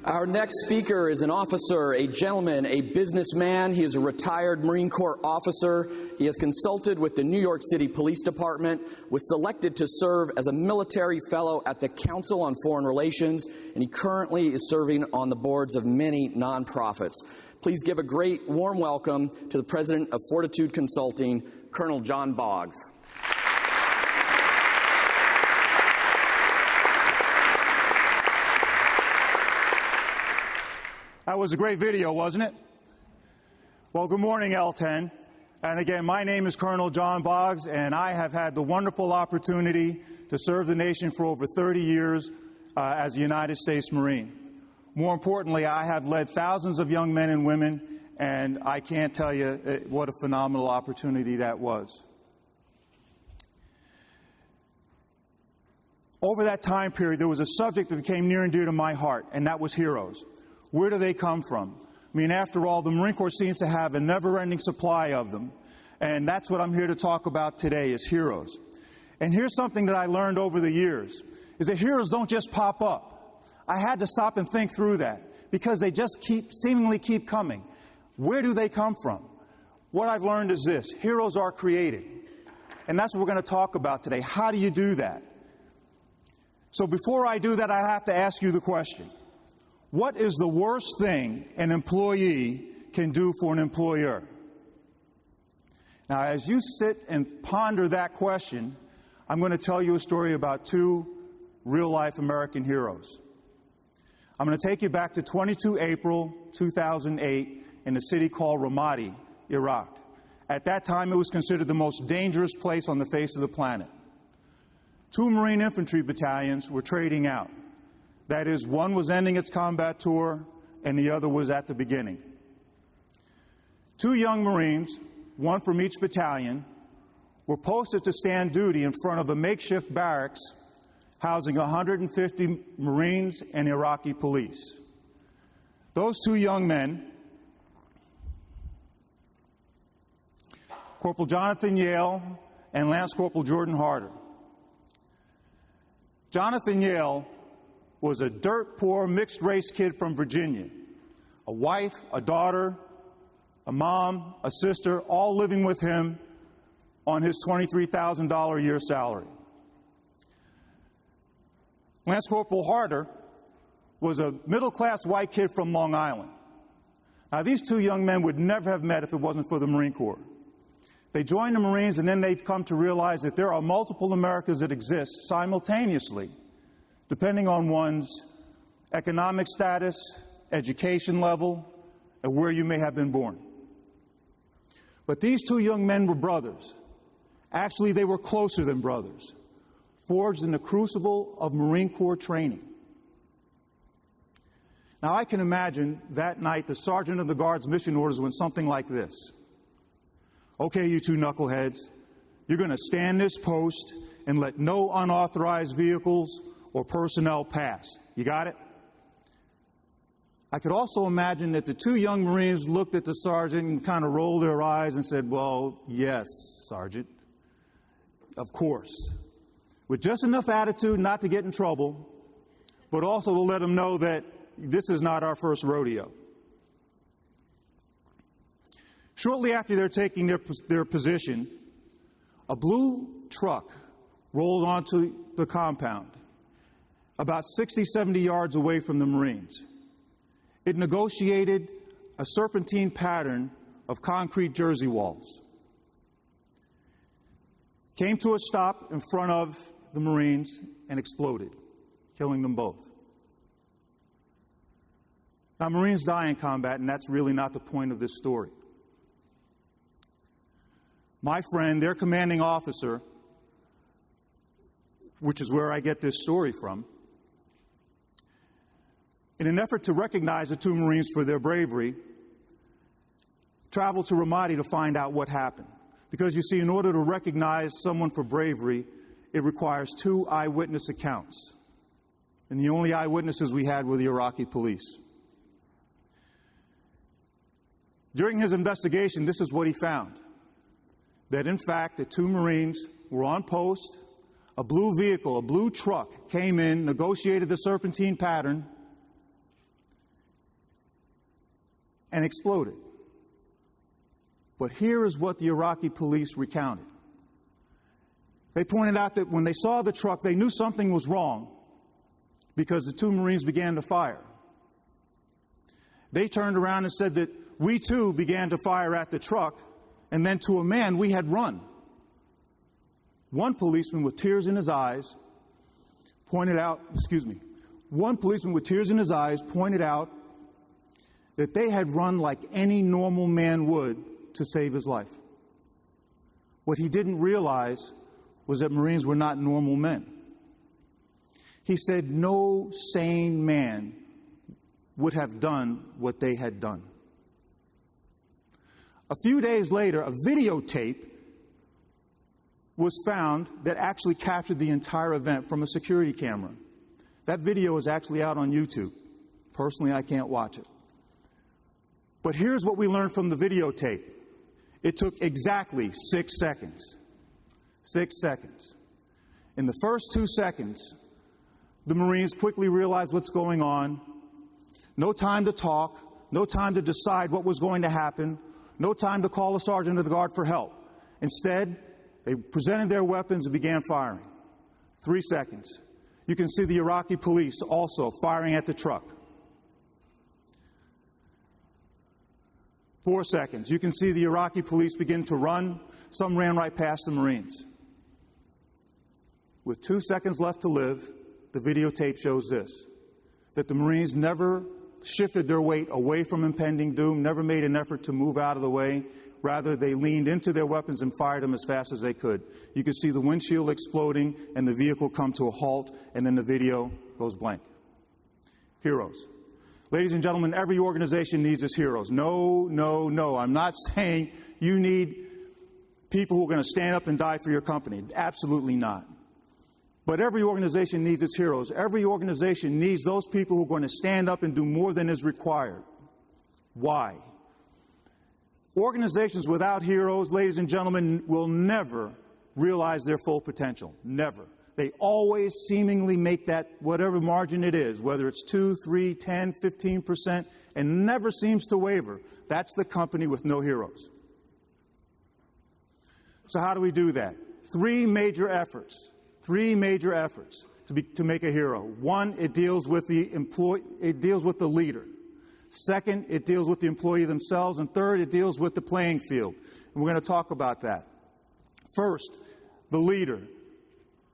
Our next speaker is an officer, a gentleman, a businessman. He is a retired Marine Corps officer. He has consulted with the New York City Police Department, was selected to serve as a military fellow at the Council on Foreign Relations, and he currently is serving on the boards of many nonprofits. Please give a great warm welcome to the president of Fortitude Consulting, Colonel John Boggs. That was a great video, wasn't it? Well, good morning, L10. And again, my name is Colonel John Boggs, and I have had the wonderful opportunity to serve the nation for over 30 years as a United States Marine. More importantly, I have led thousands of young men and women, and I can't tell you what a phenomenal opportunity that was. Over that time period, there was a subject that became near and dear to my heart, and that was heroes. Where do they come from? I mean, after all, the Marine Corps seems to have a never-ending supply of them. And that's what I'm here to talk about today, is heroes. And here's something that I learned over the years, is that heroes don't just pop up. I had to stop and think through that, because they just seemingly keep coming. Where do they come from? What I've learned is this: heroes are created. And that's what we're going to talk about today. How do you do that? So before I do that, I have to ask you the question. What is the worst thing an employee can do for an employer? Now, as you sit and ponder that question, I'm going to tell you a story about two real-life American heroes. I'm going to take you back to 22 April 2008 in a city called Ramadi, Iraq. At that time, it was considered the most dangerous place on the face of the planet. Two Marine infantry battalions were trading out. That is, one was ending its combat tour, and the other was at the beginning. Two young Marines, one from each battalion, were posted to stand duty in front of a makeshift barracks housing 150 Marines and Iraqi police. Those two young men, Corporal Jonathan Yale and Lance Corporal Jordan Harder. Jonathan Yale was a dirt-poor, mixed-race kid from Virginia. A wife, a daughter, a mom, a sister, all living with him on his $23,000 a year salary. Lance Corporal Harder was a middle-class white kid from Long Island. Now, these two young men would never have met if it wasn't for the Marine Corps. They joined the Marines, and then they've come to realize that there are multiple Americas that exist simultaneously, depending on one's economic status, education level, and where you may have been born. But these two young men were brothers. Actually, they were closer than brothers, forged in the crucible of Marine Corps training. Now, I can imagine that night the sergeant of the guard's mission orders went something like this. Okay, you two knuckleheads, you're going to stand this post and let no unauthorized vehicles or personnel pass. You got it? I could also imagine that the two young Marines looked at the sergeant and kind of rolled their eyes and said, well, yes, Sergeant, of course. With just enough attitude not to get in trouble, but also to let them know that this is not our first rodeo. Shortly after they're taking their position, a blue truck rolled onto the compound, about 60, 70 yards away from the Marines. It negotiated a serpentine pattern of concrete jersey walls. Came to a stop in front of the Marines and exploded, killing them both. Now, Marines die in combat, and that's really not the point of this story. My friend, their commanding officer, which is where I get this story from, in an effort to recognize the two Marines for their bravery, traveled to Ramadi to find out what happened. Because, you see, in order to recognize someone for bravery, it requires two eyewitness accounts. And the only eyewitnesses we had were the Iraqi police. During his investigation, this is what he found. That, in fact, the two Marines were on post A blue vehicle, a blue truck came in, negotiated the serpentine pattern, and exploded. But here is what the Iraqi police recounted. They pointed out that when they saw the truck, they knew something was wrong because the two Marines began to fire. They turned around and said that we too began to fire at the truck, and then to a man we had run. One policeman with tears in his eyes pointed out that they had run like any normal man would to save his life. What he didn't realize was that Marines were not normal men. He said no sane man would have done what they had done. A few days later, a videotape was found that actually captured the entire event from a security camera. That video is actually out on YouTube. Personally, I can't watch it. But here's what we learned from the videotape. It took exactly 6 seconds. 6 seconds. In the first 2 seconds, the Marines quickly realized what's going on. No time to talk, no time to decide what was going to happen, no time to call a sergeant of the guard for help. Instead, they presented their weapons and began firing. 3 seconds. You can see the Iraqi police also firing at the truck. 4 seconds. You can see the Iraqi police begin to run. Some ran right past the Marines. With 2 seconds left to live, the videotape shows this, that the Marines never shifted their weight away from impending doom, never made an effort to move out of the way. Rather, they leaned into their weapons and fired them as fast as they could. You could see the windshield exploding and the vehicle come to a halt, and then the video goes blank. Heroes. Ladies and gentlemen, every organization needs its heroes. No, no, no. I'm not saying you need people who are going to stand up and die for your company. Absolutely not. But every organization needs its heroes. Every organization needs those people who are going to stand up and do more than is required. Why? Organizations without heroes, ladies and gentlemen, will never realize their full potential. Never. They always seemingly make that whatever margin it is, whether it's 2, 3, 10, 15%, and never seems to waver. That's the company with no heroes. So how do we do that? Three major efforts to make a hero. One, it deals with the leader. Second, it deals with the employee themselves. And third, it deals with the playing field. And we're going to talk about that. First, the leader.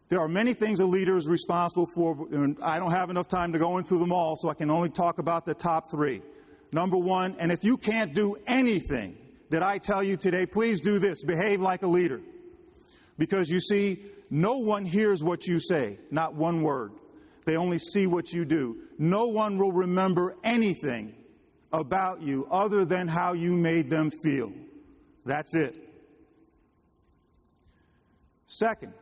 There are many things a leader is responsible for, and I don't have enough time to go into them all, so I can only talk about the top three. Number one, and if you can't do anything that I tell you today, please do this. Behave like a leader. Because you see, no one hears what you say, not one word. They only see what you do. No one will remember anything about you other than how you made them feel. That's it. Second,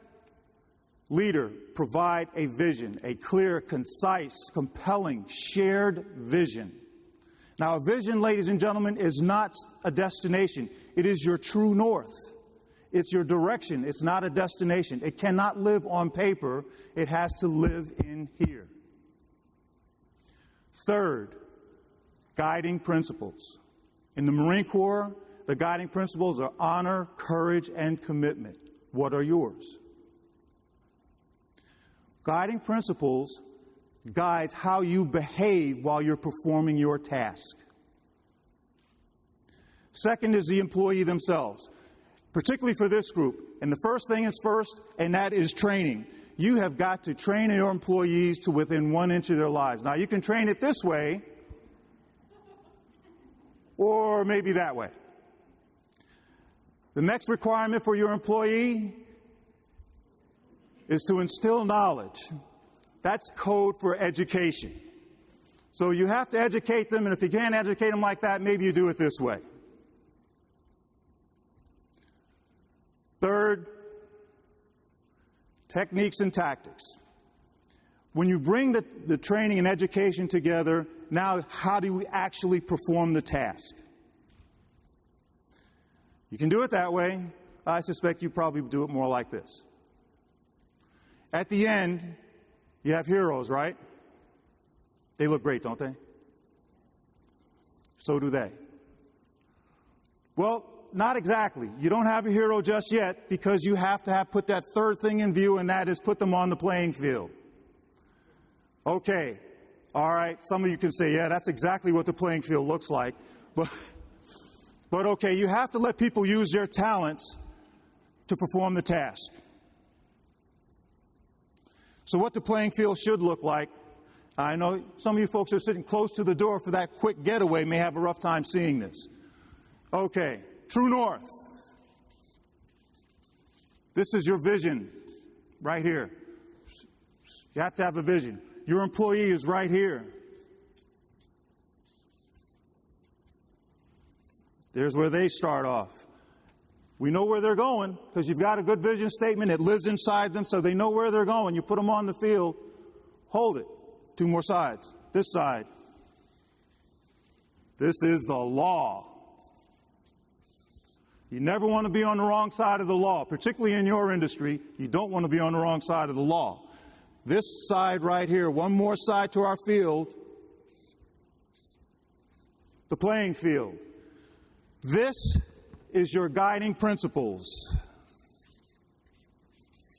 leader, provide a vision, a clear, concise, compelling, shared vision. Now, a vision, ladies and gentlemen, is not a destination. It is your true north. It's your direction. It's not a destination. It cannot live on paper. It has to live in here. Third, guiding principles. In the Marine Corps, the guiding principles are honor, courage, and commitment. What are yours? Guiding principles guides how you behave while you're performing your task. Second is the employee themselves, particularly for this group. And the first thing is first, and that is training. You have got to train your employees to within 1 inch of their lives. Now, you can train it this way, or maybe that way. The next requirement for your employee is to instill knowledge. That's code for education. So you have to educate them, and if you can't educate them like that, maybe you do it this way. Third, techniques and tactics. When you bring the training and education together, now how do we actually perform the task? You can do it that way. I suspect you probably do it more like this. At the end, you have heroes, right? They look great, don't they? So do they. Well, not exactly. You don't have a hero just yet because you have to put that third thing in view, and that is put them on the playing field. Okay. All right. Some of you can say, yeah, that's exactly what the playing field looks like. But okay, you have to let people use their talents to perform the task. So what the playing field should look like, I know some of you folks are sitting close to the door for that quick getaway may have a rough time seeing this. Okay, true north. This is your vision right here. You have to have a vision. Your employee is right here. There's where they start off. We know where they're going because you've got a good vision statement. It lives inside them so they know where they're going. You put them on the field, hold it. 2 more sides. This side. This is the law. You never want to be on the wrong side of the law, particularly in your industry. You don't want to be on the wrong side of the law. This side right here, one more side to our field, the playing field. This is your guiding principles,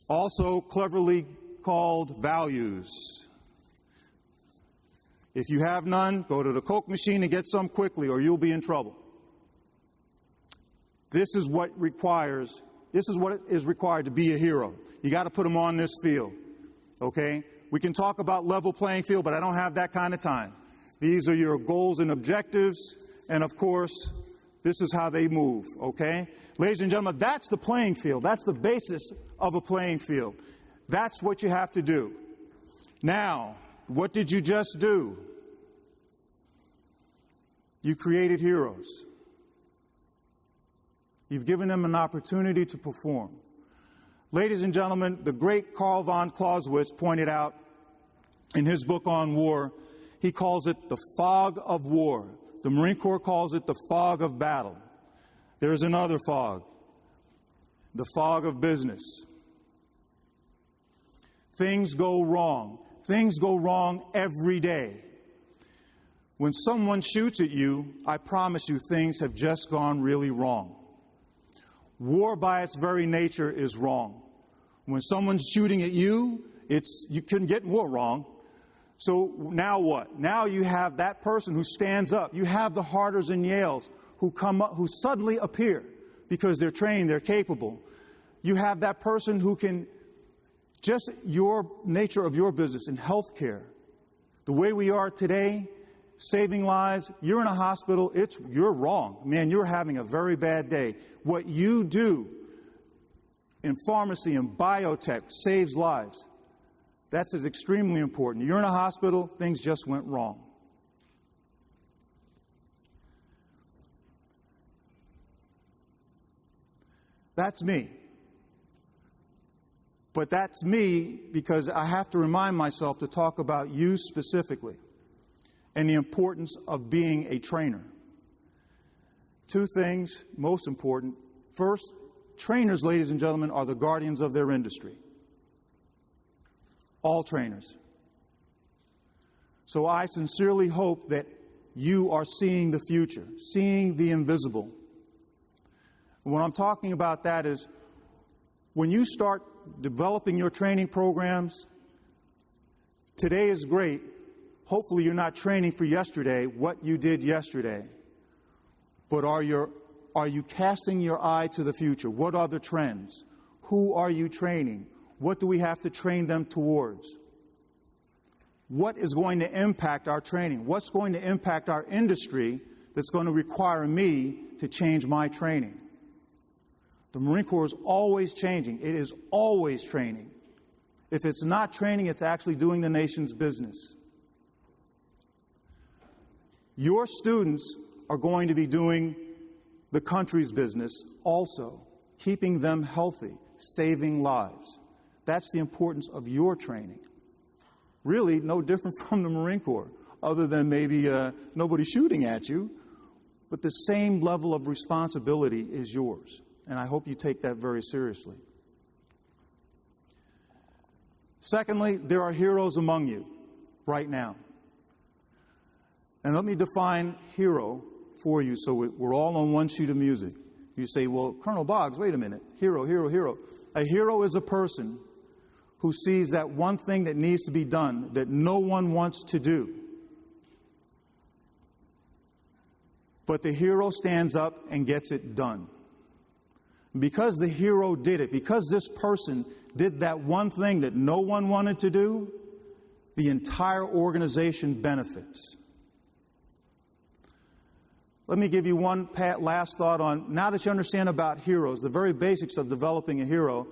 also cleverly called values. If you have none, go to the Coke machine and get some quickly or you'll be in trouble. This is what is required to be a hero. You got to put them on this field. Okay? We can talk about level playing field, but I don't have that kind of time. These are your goals and objectives, and of course, this is how they move, okay? Ladies and gentlemen, that's the playing field. That's the basis of a playing field. That's what you have to do. Now, what did you just do? You created heroes. You've given them an opportunity to perform. Ladies and gentlemen, the great Karl von Clausewitz pointed out in his book on war, he calls it the fog of war. The Marine Corps calls it the fog of battle. There's another fog, the fog of business. Things go wrong. Things go wrong every day. When someone shoots at you, I promise you things have just gone really wrong. War by its very nature is wrong. When someone's shooting at you, you couldn't get more wrong. So now what? Now you have that person who stands up. You have the Harders and Yales who come up, who suddenly appear because they're trained, they're capable. You have that person who can, just your nature of your business in healthcare, the way we are today, saving lives, you're in a hospital, you're wrong. Man, you're having a very bad day. What you do in pharmacy and biotech saves lives. That's extremely important. You're in a hospital, things just went wrong. That's me. But that's me because I have to remind myself to talk about you specifically and the importance of being a trainer. 2 things, most important. First, trainers, ladies and gentlemen, are the guardians of their industry. All trainers. So I sincerely hope that you are seeing the future, seeing the invisible. And what I'm talking about that is when you start developing your training programs, today is great. Hopefully you're not training for yesterday, what you did yesterday. But are you casting your eye to the future? What are the trends? Who are you training? What do we have to train them towards? What is going to impact our training? What's going to impact our industry that's going to require me to change my training? The Marine Corps is always changing. It is always training. If it's not training, it's actually doing the nation's business. Your students are going to be doing the country's business also, keeping them healthy, saving lives. That's the importance of your training. Really, no different from the Marine Corps, other than maybe nobody shooting at you, but the same level of responsibility is yours. And I hope you take that very seriously. Secondly, there are heroes among you right now. And let me define hero for you so we're all on one sheet of music. You say, well, Colonel Boggs, wait a minute. Hero, hero, hero. A hero is a person who sees that one thing that needs to be done that no one wants to do. But the hero stands up and gets it done. Because the hero did it, because this person did that one thing that no one wanted to do, the entire organization benefits. Let me give you one last thought on, now that you understand about heroes, the very basics of developing a hero,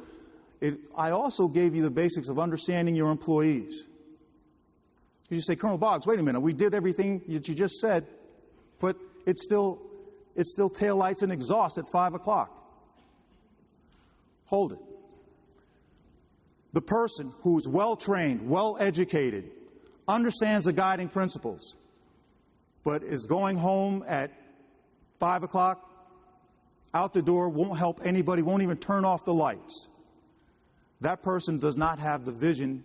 I also gave you the basics of understanding your employees. You say, Colonel Boggs, wait a minute, we did everything that you just said, but it's still taillights and exhaust at 5 o'clock. Hold it. The person who's well-trained, well-educated, understands the guiding principles, but is going home at 5 o'clock, out the door, won't help anybody, won't even turn off the lights. That person does not have the vision,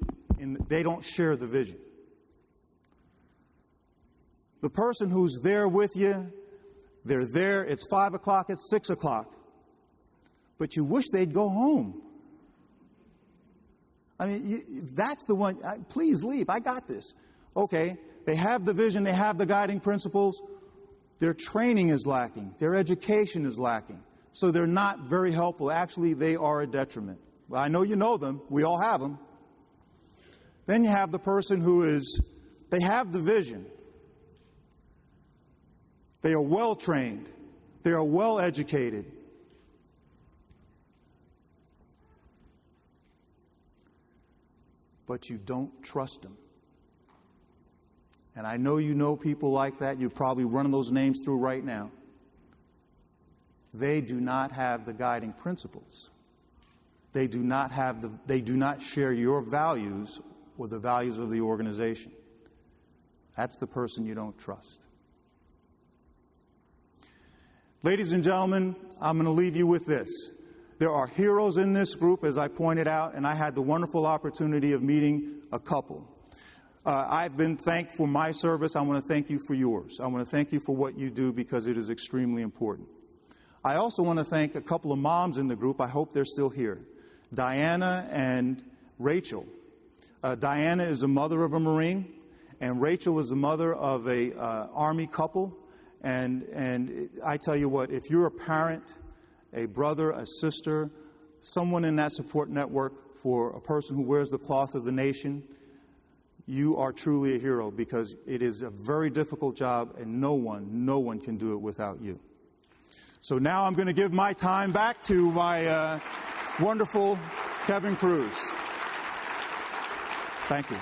they don't share the vision. The person who's there with you, they're there, it's 5 o'clock, it's 6 o'clock, but you wish they'd go home. I mean, that's the one, please leave, I got this. Okay, they have the vision, they have the guiding principles, their training is lacking, their education is lacking, so they're not very helpful. Actually, they are a detriment. Well, I know you know them, we all have them. Then you have the person they have the vision. They are well trained, they are well educated. But you don't trust them. And I know you know people like that. You're probably running those names through right now. They do not have the guiding principles. They do not share your values or the values of the organization. That's the person you don't trust. Ladies and gentlemen, I'm going to leave you with this. There are heroes in this group, as I pointed out, and I had the wonderful opportunity of meeting a couple. I've been thanked for my service. I want to thank you for yours. I want to thank you for what you do because it is extremely important. I also want to thank a couple of moms in the group. I hope they're still here. Diana and Rachel. Diana is the mother of a Marine, and Rachel is the mother of a Army couple. And I tell you what, if you're a parent, a brother, a sister, someone in that support network for a person who wears the cloth of the nation, you are truly a hero because it is a very difficult job and no one can do it without you. So now I'm going to give my time back to my wonderful Kevin Cruz. Thank you.